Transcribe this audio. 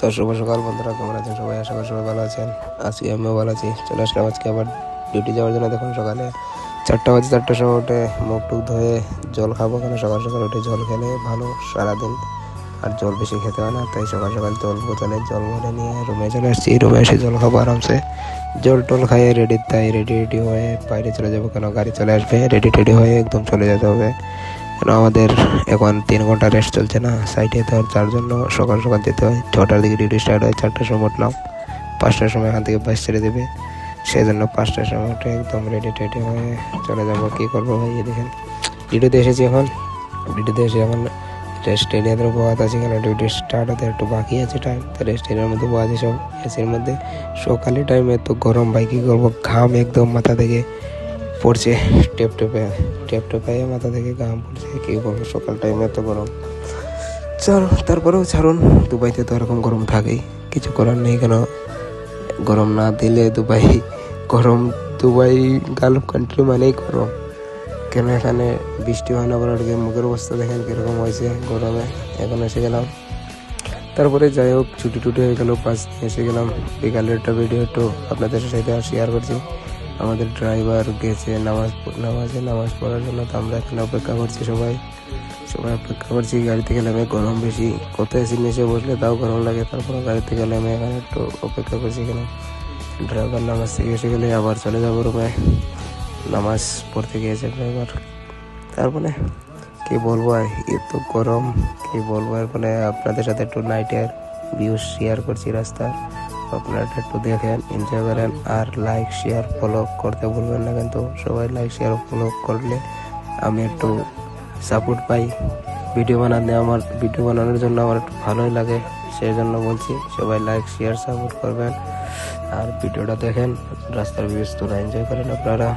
তো শুভ সকাল বন্ধুরা, কেমন আছেন সবাই? আশা করি সবাই ভালো আছেন। আজকে আমিও ভালো আছি। চলে আসলাম আজকে আবার ডিউটি যাওয়ার জন্য। দেখুন সকালে 4টা বাজে, 4টার সময় উঠে মুখ টুক ধুয়ে জল খাবো, কেন সকাল সকাল উঠে জল খেলে ভালো সারাদিন, আর জল বেশি খেতে হয় না। তাই সকাল সকাল বোতলে জল ভরে নিয়ে রুমে চলে আসছি। রুমে এসে জল খাবো আরামসে, জল টল খাইয়ে রেডি। তাই রেডি হয়ে বাইরে চলে যাবো, কেন গাড়ি চলে আসবে। রেডি হয়ে একদম চলে যেতে হবে, কেন আমাদের এখন 3 ঘন্টা রেস্ট চলছে না সাইটে। তো যার জন্য সকাল সকাল যেতে হয়। 6টার দিকে ডিউটি স্টার্ট হয়, 4টার সময় উঠলাম। 5টার সময় এখান থেকে বাস ছেড়ে দেবে, সেই জন্য 5টার সময় উঠে একদম রেডি হয়ে চলে যাবো। কী করবো ভাই, দেখেন ডিউটিতে এসেছি। ডিউটিতে এসে এখন রেস্ট এরিয়াতে বহাত আছে, কেন ডিউটি স্টার্ট হতে একটু বাকি আছে টাইম। তো রেস্ট এরিয়ার মধ্যে বহাত আছে সব এসির মধ্যে। সকালে টাইমে তো গরম ভাই, কী করবো, ঘাম একদম মাথা থেকে পড়ছে, টেপ টেপে মাথা থেকে ঘাম পড়ছে। কী করবো, সকাল টাইমে এত গরম। তারপরেও ছাড়ুন, দুবাইতে তো এরকম গরম থাকেই, কিছু করার নেই। কেন গরম না দিলে গরম, দুবাই গালফ কান্ট্রি মানেই গরম। কেন এখানে বৃষ্টি হয় না বলার মুখের অবস্থা দেখেন কীরকম হয়েছে গরমে। এখন এসে গেলাম, তারপরে যাই হোক ছুটি টুটি হয়ে গেল, পাঁচ এসে গেলাম। বিকালের একটা ভিডিও একটু আপনাদের সাথে শেয়ার করছি। আমাদের ড্রাইভার গেছে নামাজ পড়ার জন্য। তো আমরা এখানে অপেক্ষা করছি, সবাই অপেক্ষা করছি। গাড়িতে গেলে আমি গরম বেশি, কত এসির নিচে বসলে তাও গরম লাগে। তারপরে গাড়িতে গেলে আমি এখানে একটু অপেক্ষা করছি, কেন ড্রাইভার নামাজ থেকে এসে গেলে আবার চলে যাবো রুমে। নামাজ পড়তে গিয়েছে ড্রাইভার। তারপরে কি বলবো, এত গরম, কি বলবো। এরপরে আপনাদের সাথে একটু নাইটের ভিউ শেয়ার করছি রাস্তার। আপনারা একটু দেখেন, এনজয় করেন। আর লাইক শেয়ার ফলো করতে ভুলবেন না, কিন্তু সবাই লাইক শেয়ার ফলো করলে আমি একটু সাপোর্ট পাই। ভিডিও বানানোর জন্য আমার একটু ভালোই লাগে, সেই জন্য বলছি সবাই লাইক শেয়ার সাপোর্ট করবেন। আর ভিডিওটা দেখেন, রাস্তার ভিউজ তোরা এনজয় করেন আপনারা।